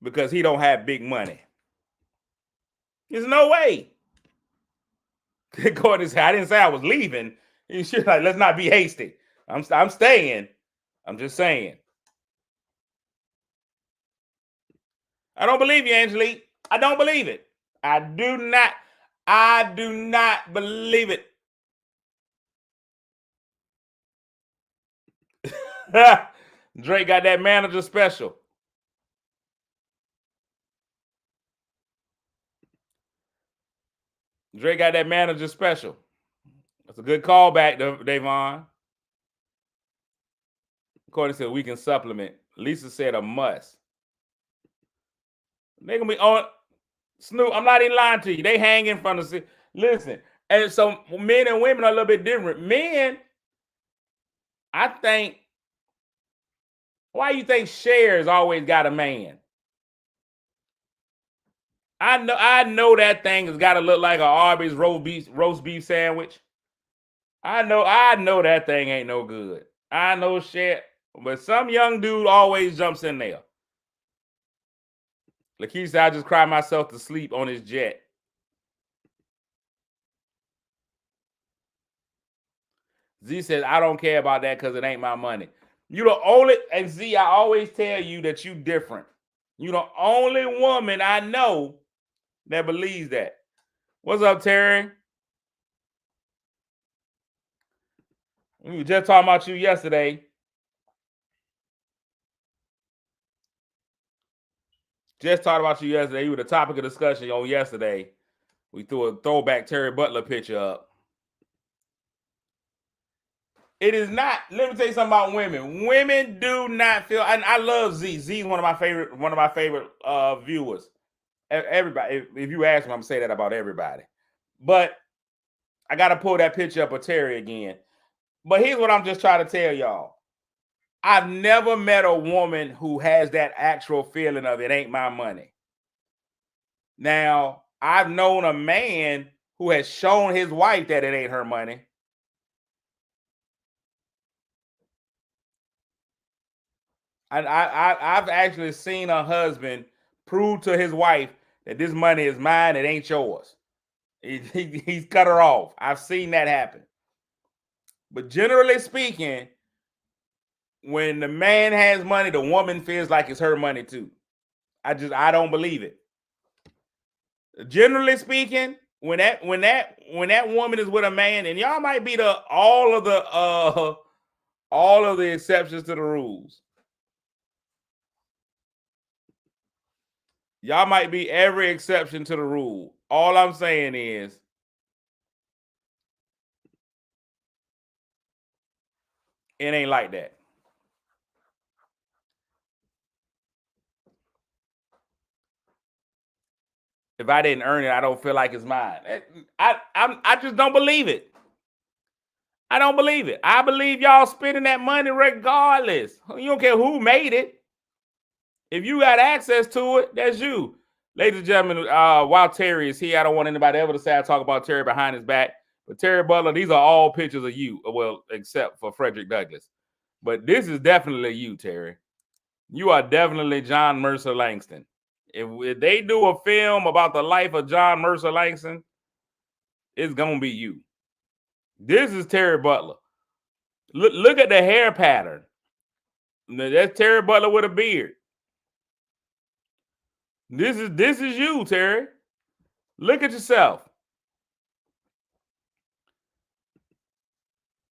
because he don't have big money. There's no way. Gordon said, I didn't say I was leaving. You should like, let's not be hasty. I'm staying. I'm just saying. I don't believe you, Angelique. I don't believe it. I do not believe it. Drake got that manager special. Drake got that manager special. That's a good callback, Davon. Courtney said we can supplement. Lisa said a must. They gonna be on Snoop. I'm not even lying to you. They hang in front of. Listen, and so men and women are a little bit different. Men, I think. Why you think Cher's always got a man? I know that thing has got to look like a Arby's roast beef sandwich. I know that thing ain't no good. I know shit, but some young dude always jumps in there. Lakeisha said, I just cried myself to sleep on his jet. Z says, I don't care about that because it ain't my money. You the only, and Z, I always tell you that you different. You the only woman I know that believes that. What's up, Terry? We were just talking about you yesterday. Just talked about you yesterday. You were the topic of discussion on yesterday. We threw a throwback Terry Butler picture up. It is not. Let me tell you something about women. Women do not feel. And I love Z. Z is one of my favorite viewers. Everybody. If you ask me, I'm gonna say that about everybody. But I gotta pull that picture up of Terry again. But here's what I'm just trying to tell y'all. I've never met a woman who has that actual feeling of it ain't my money. Now, I've known a man who has shown his wife that it ain't her money. And I've actually seen a husband prove to his wife that this money is mine, it ain't yours. He's cut her off. I've seen that happen. But generally speaking, when the man has money, the woman feels like it's her money too. I don't believe it. Generally speaking, when that woman is with a man, and y'all might be all of the exceptions to the rules. Y'all might be every exception to the rule. All I'm saying is it ain't like that. If I didn't earn it, I don't feel like it's mine. I just don't believe it. I don't believe it. I believe y'all spending that money regardless. You don't care who made it. If you got access to it, that's you. Ladies and gentlemen, while Terry is here, I don't want anybody ever to say I talk about Terry behind his back. But Terry Butler, these are all pictures of you. Well, except for Frederick Douglass. But this is definitely you, Terry. You are definitely John Mercer Langston. If they do a film about the life of John Mercer Langston, it's going to be you. This is Terry Butler. Look at the hair pattern. That's Terry Butler with a beard. This is you, Terry. Look at yourself.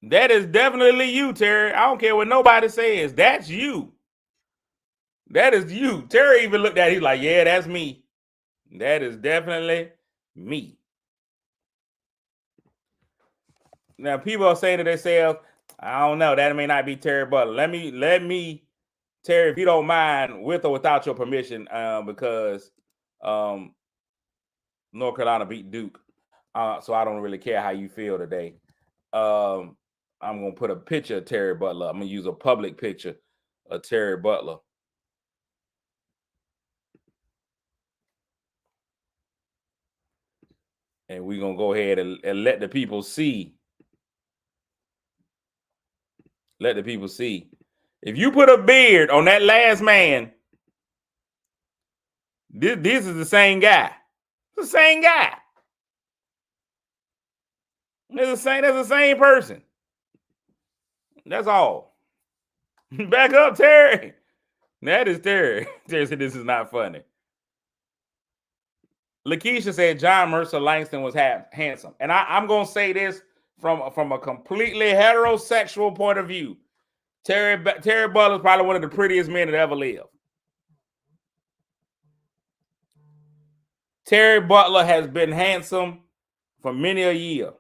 That is definitely you, Terry. I don't care what nobody says. That's you. That is you. Terry even looked at it. He's like, yeah, that's me. That is definitely me. Now, people are saying to themselves, I don't know, that may not be Terry Butler. Let me, Terry, if you don't mind, with or without your permission, because North Carolina beat Duke. So I don't really care how you feel today. I'm going to put a picture of Terry Butler. I'm going to use a public picture of Terry Butler. And we're going to go ahead and let the people see. Let the people see. If you put a beard on that last man, this is the same guy. It's the same guy. That's the same person. That's all. Back up, Terry. That is Terry. Terry said this is not funny. Lakeisha said John Mercer Langston was handsome. And I'm going to say this from a completely heterosexual point of view. Terry Butler is probably one of the prettiest men that ever lived. Terry Butler has been handsome for many a year.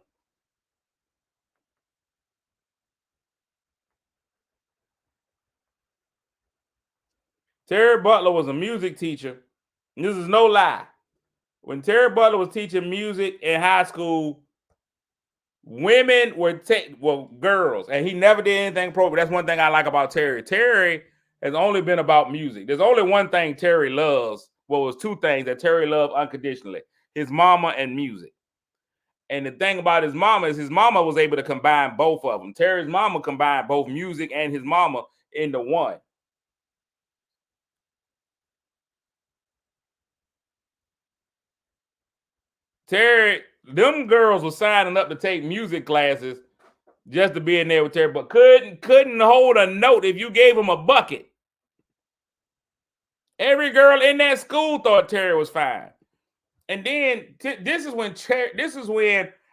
Terry Butler was a music teacher. This is no lie. When Terry Butler was teaching music in high school, women were girls, and he never did anything appropriate. That's one thing I like about Terry. Terry has only been about music. There's only one thing Terry loves. Well, it was two things that Terry loved unconditionally: his mama and music. And the thing about his mama is his mama was able to combine both of them. Terry's mama combined both music and his mama into one. Terry, them girls were signing up to take music classes just to be in there with Terry, but couldn't hold a note if you gave them a bucket. Every girl in that school thought Terry was fine. And then this is when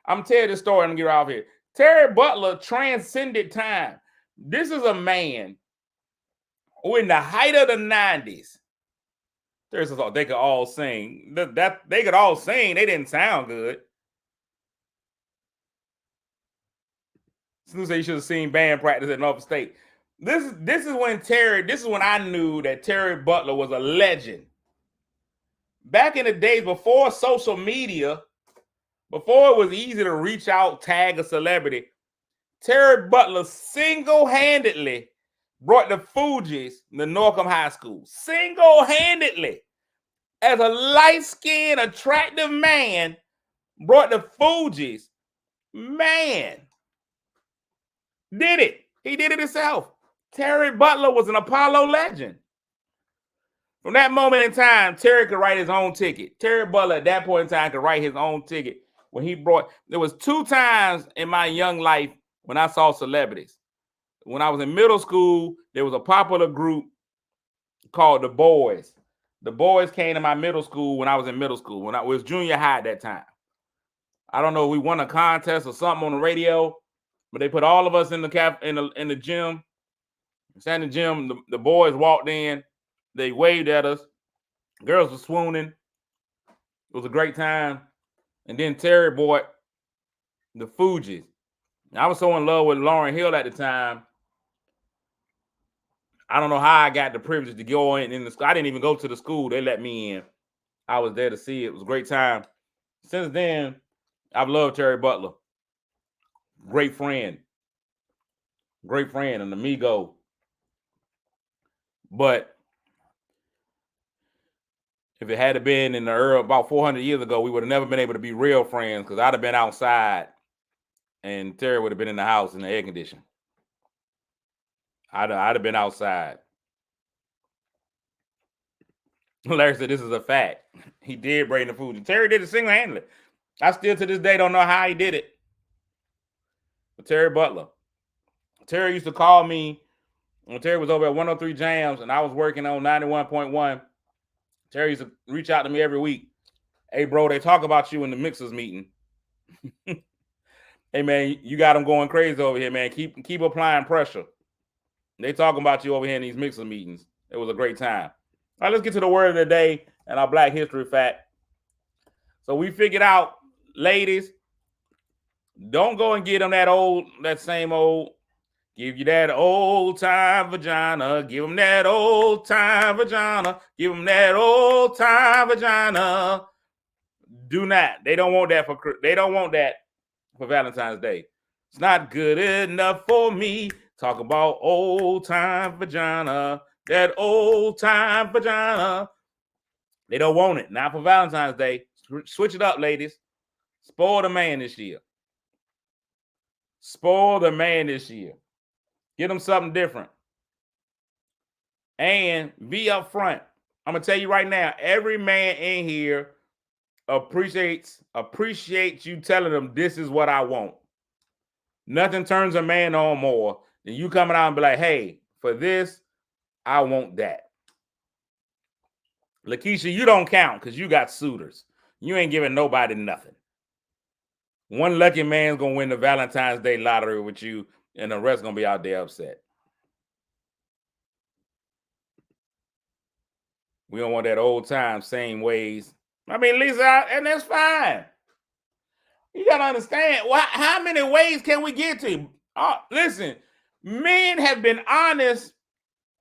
I'm telling the story. I'm gonna get off here. Terry Butler transcended time. This is a man who, in the height of the 90s, Terry thought they could all sing. That they could all sing. They didn't sound good. Snoop said you should have seen band practice at Norfolk State. This is when I knew that Terry Butler was a legend. Back in the days before social media, before it was easy to reach out, tag a celebrity, Terry Butler single-handedly brought the Fugees to Norcom High School. Single-handedly. As a light-skinned, attractive man, brought the Fugees. Man. Did it. He did it himself. Terry Butler was an Apollo legend. From that moment in time, Terry could write his own ticket. Terry Butler at that point in time could write his own ticket. There was 2 times in my young life when I saw celebrities. When I was in middle school, there was a popular group called The Boys. The Boys came to my middle school when I was in middle school, when I was junior high at that time. I don't know if we won a contest or something on the radio, but they put all of us in the gym. Sat in the gym, the boys walked in. They waved at us. Girls were swooning. It was a great time. And then Terry bought the Fugees. I was so in love with Lauryn Hill at the time. I don't know how I got the privilege to go in the school. I didn't even go to the school. They let me in. I was there to see it. It was a great time. Since then, I've loved Terry Butler. Great friend. Great friend, an amigo. But if it had been in the early, about 400 years ago, we would have never been able to be real friends because I'd have been outside and Terry would have been in the house in the air conditioning. I'd have been outside. Larry said this is a fact. He did bring the food. Terry did it single-handedly. I still to this day don't know how he did it. But Terry Butler. Terry used to call me when Terry was over at 103 Jams and I was working on 91.1. Terry used to reach out to me every week. Hey, bro, they talk about you in the mixers meeting. Hey, man, you got them going crazy over here, man. Keep applying pressure. They talking about you over here in these mixer meetings. It was a great time. All right, let's get to the word of the day and our Black History fact. So we figured out, ladies, don't go and get them that same old, give you that old time vagina. Give them that old time vagina. Give them that old time vagina. Do not. They don't want that for Valentine's Day. It's not good enough for me. Talk about old time vagina. That old time vagina. They don't want it. Not for Valentine's Day. Switch it up, ladies. Spoil the man this year. Spoil the man this year. Get them something different. And be upfront. I'm going to tell you right now, every man in here appreciates you telling them this is what I want. Nothing turns a man on more than you coming out and be like, hey, for this, I want that. Lakeisha, you don't count because you got suitors. You ain't giving nobody nothing. One lucky man's going to win the Valentine's Day lottery with you, and the rest going to be out there upset. We don't want that old time, same ways. I mean, Lisa, and that's fine. You got to understand, how many ways can we get to? Listen, men have been honest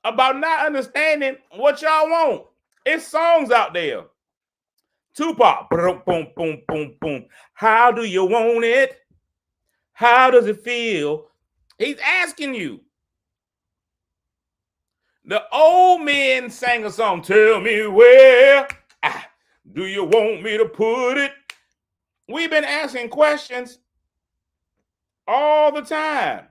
about not understanding what y'all want. It's songs out there. Tupac, boom, boom, boom, boom, boom. How do you want it? How does it feel? He's asking you. The old men sang a song, tell me where do you want me to put it? We've been asking questions all the time.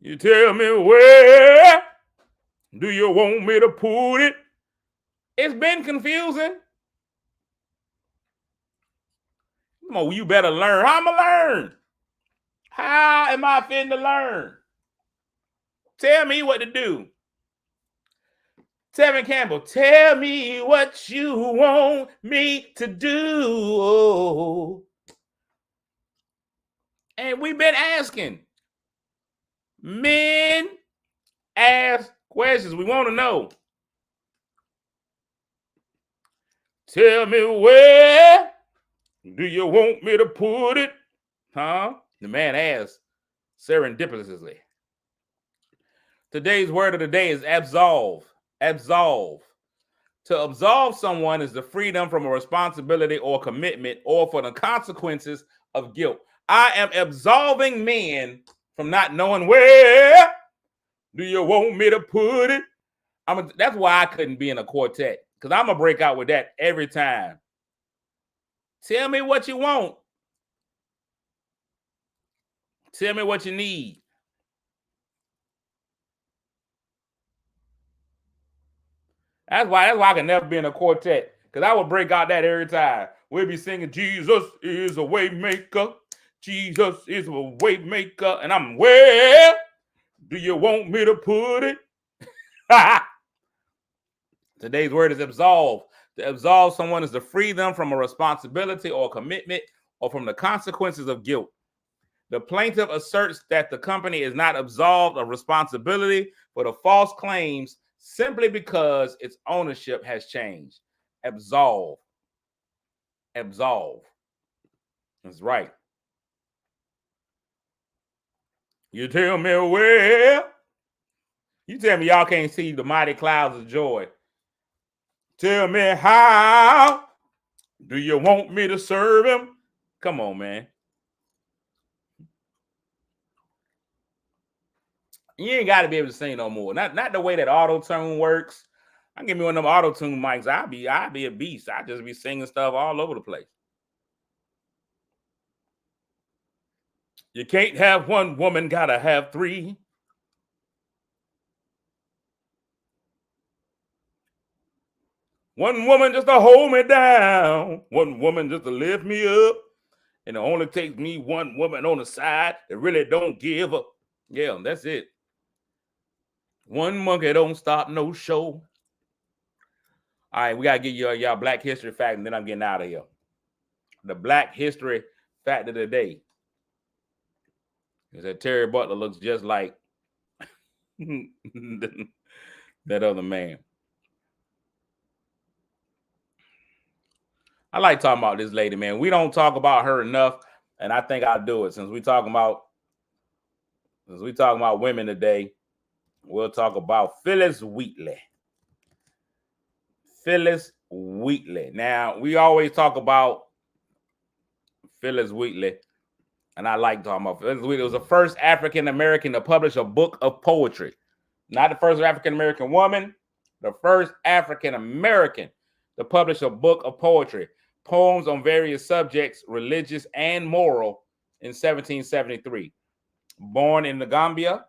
You tell me where do you want me to put it? It's been confusing. Come on, you better learn. How am I learn? How am I finna learn? Tell me what to do. Tevin Campbell, tell me what you want me to do. And we've been asking. Men ask Questions we want to know. Tell me where do you want me to put it? Huh? The man asked serendipitously. Today's word of the day is absolve. Absolve. To absolve someone is the freedom from a responsibility or commitment or for the consequences of guilt. I am absolving men from not knowing where do you want me to put it. That's why I couldn't be in a quartet, because I'm going to break out with that every time. Tell me what you want. Tell me what you need. That's why I can never be in a quartet, because I would break out that every time. We'll be singing, Jesus is a way maker. Jesus is a way maker. And I'm, where do you want me to put it? Today's word is absolve. To absolve someone is to free them from a responsibility or commitment or from the consequences of guilt. The plaintiff asserts that the company is not absolved of responsibility for the false claims simply because its ownership has changed. Absolve. Absolve. That's right. You tell me where. You tell me y'all can't see the mighty clouds of joy. Tell me how do you want me to serve him? Come on, man. You ain't got to be able to sing no more. Not the way that auto-tune works. I give me one of them auto-tune mics. I'll be a beast. I just be singing stuff all over the place. You can't have one woman, gotta have three. One woman just to hold me down. One woman just to lift me up. And it only takes me one woman on the side that really don't give up. Yeah, that's it. One monkey don't stop no show. All right, we got to get y'all Black History fact, and then I'm getting out of here. The Black History fact of the day is that Terry Butler looks just like that other man. I like talking about this lady, man. We don't talk about her enough, and I think I'll do it since we talking about women today. We'll talk about Phyllis Wheatley. Phyllis Wheatley. Now, we always talk about Phyllis Wheatley, and I like talking about Phyllis Wheatley. It was the first African American to publish a book of poetry. Not the first African American woman, the first African American to publish a book of poetry. Poems on various subjects, religious and moral, in 1773. Born in the Gambia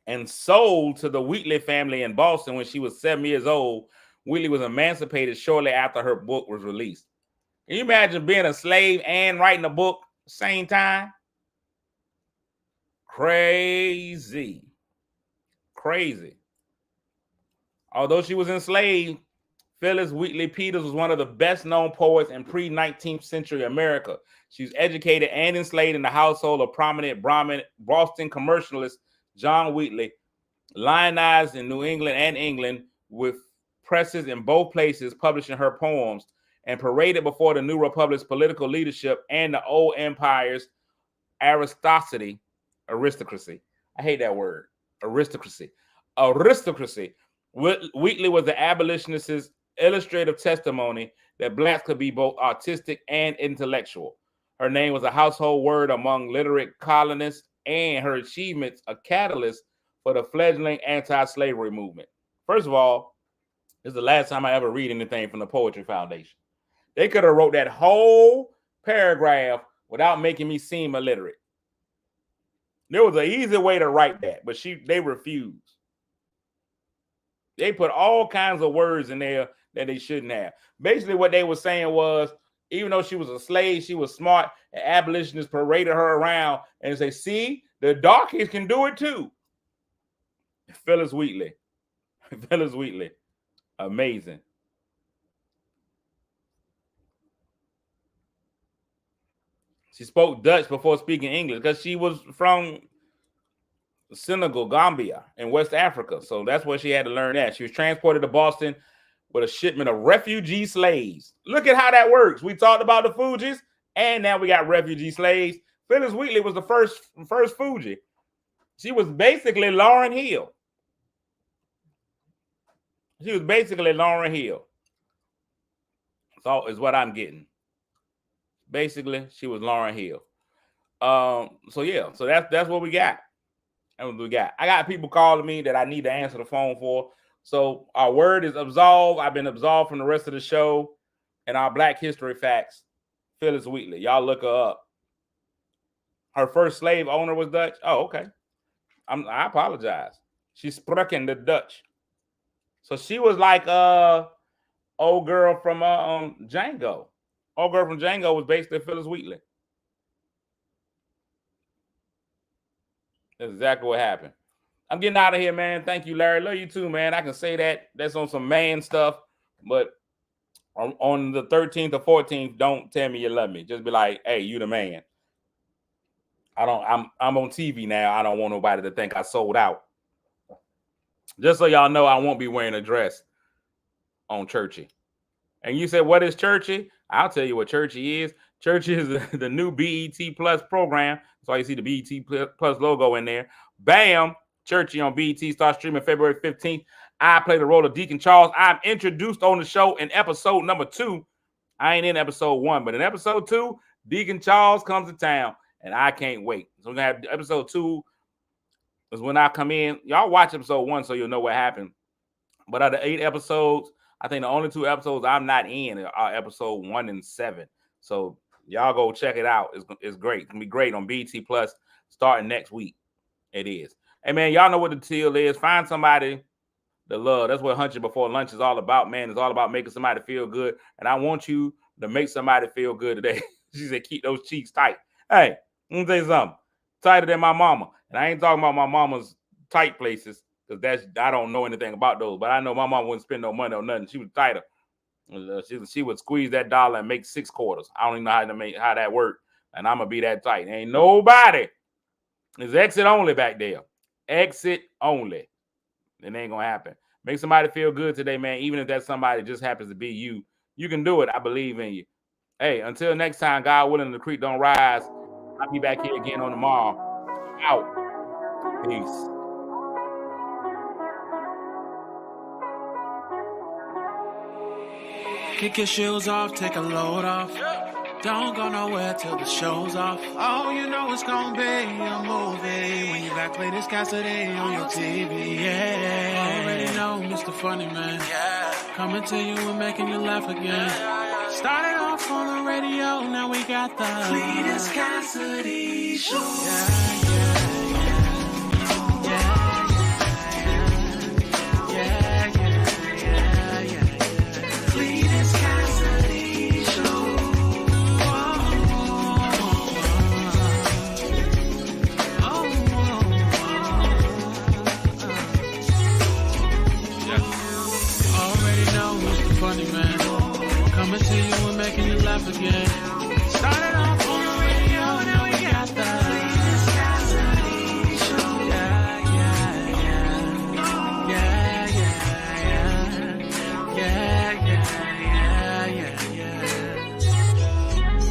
and sold to the Wheatley family in Boston when she was 7 years old, Wheatley was emancipated shortly after her book was released. Can you imagine being a slave and writing a book at the same time? Crazy. Crazy. Although she was enslaved, Phyllis Wheatley Peters was one of the best-known poets in pre-19th century America. She was educated and enslaved in the household of prominent Boston commercialist John Wheatley, lionized in New England and England with presses in both places publishing her poems, and paraded before the New Republic's political leadership and the old empire's aristocracy. I hate that word. Aristocracy. Wheatley was the abolitionist's illustrative testimony that blacks could be both artistic and intellectual. Her name was a household word among literate colonists, and her achievements a catalyst for the fledgling anti-slavery movement. First of all, this is the last time I ever read anything from the Poetry Foundation. They could have wrote that whole paragraph without making me seem illiterate. There was an easy way to write that, but they refused. They put all kinds of words in there that they shouldn't have. Basically, what they were saying was, even though she was a slave, she was smart, and abolitionists paraded her around and say, see, the darkies can do it too. Phyllis Wheatley. Phyllis Wheatley. Amazing. She spoke Dutch before speaking English because she was from Senegal, Gambia, in West Africa. So that's where she had to learn that. She was transported to Boston with a shipment of refugee slaves. Look at how that works. We talked about the Fugees, and now we got refugee slaves. Phyllis Wheatley was the first Fuji. She was basically Lauryn Hill. She was basically Lauryn Hill. So is what I'm getting. Basically, she was Lauryn Hill. So yeah, so that's what we got. That's what we got. I got people calling me that I need to answer the phone for. So our word is absolved. I've been absolved from the rest of the show. And our Black History facts, Phyllis Wheatley. Y'all look her up. Her first slave owner was Dutch. Oh, okay. I apologize. She sprak in the Dutch. So she was like old girl from Django. Old girl from Django was basically Phyllis Wheatley. That's exactly what happened. I'm getting out of here, man. Thank you, Larry. Love you too, man. I can say that. That's on some man stuff. But on the 13th or 14th, don't tell me you love me. Just be like, hey, you the man. I'm on TV now. I don't want nobody to think I sold out. Just so y'all know, I won't be wearing a dress on Churchy. And you said, what is Churchy? I'll tell you what Churchy is. Churchy is the new BET Plus program. That's why you see the BET Plus logo in there. Bam! Churchy on BET starts streaming February 15th. I play the role of Deacon Charles. I'm introduced on the show in episode number 2. I ain't in episode 1, but in episode 2, Deacon Charles comes to town, and I can't wait. So we're going to have episode 2 is when I come in. Y'all watch episode 1 so you'll know what happened. But out of 8 episodes, I think the only 2 episodes I'm not in are episode 1 and 7. So y'all go check it out. It's great. It's going to be great on BET Plus starting next week. It is. Hey, man, y'all know what the deal is. Find somebody to love. That's what Hunch Before Lunch is all about, man. It's all about making somebody feel good. And I want you to make somebody feel good today. She said, keep those cheeks tight. Hey, let me tell you something. Tighter than my mama. And I ain't talking about my mama's tight places, because I don't know anything about those. But I know my mama wouldn't spend no money on nothing. She was tighter. She would squeeze that dollar and make 6 quarters. I don't even know how that worked. And I'm going to be that tight. Ain't nobody. It's exit only back there. Exit only. It ain't gonna happen. Make somebody feel good today, man. Even if that somebody just happens to be you. You can do it. I believe in you. Hey, until next time, God willing, the creek don't rise. I'll be back here again on tomorrow. Out. Peace. Kick your shoes off, take a load off. Don't go nowhere till the show's off. Oh, you know it's gonna be a movie when you got play this Cassidy on your TV. Yeah, already know Mr. Funny Man. Coming to you and making you laugh again. Started off on the radio, now we got the Cletus Cassidy Show. Funny Man, coming to you and making you laugh again. Started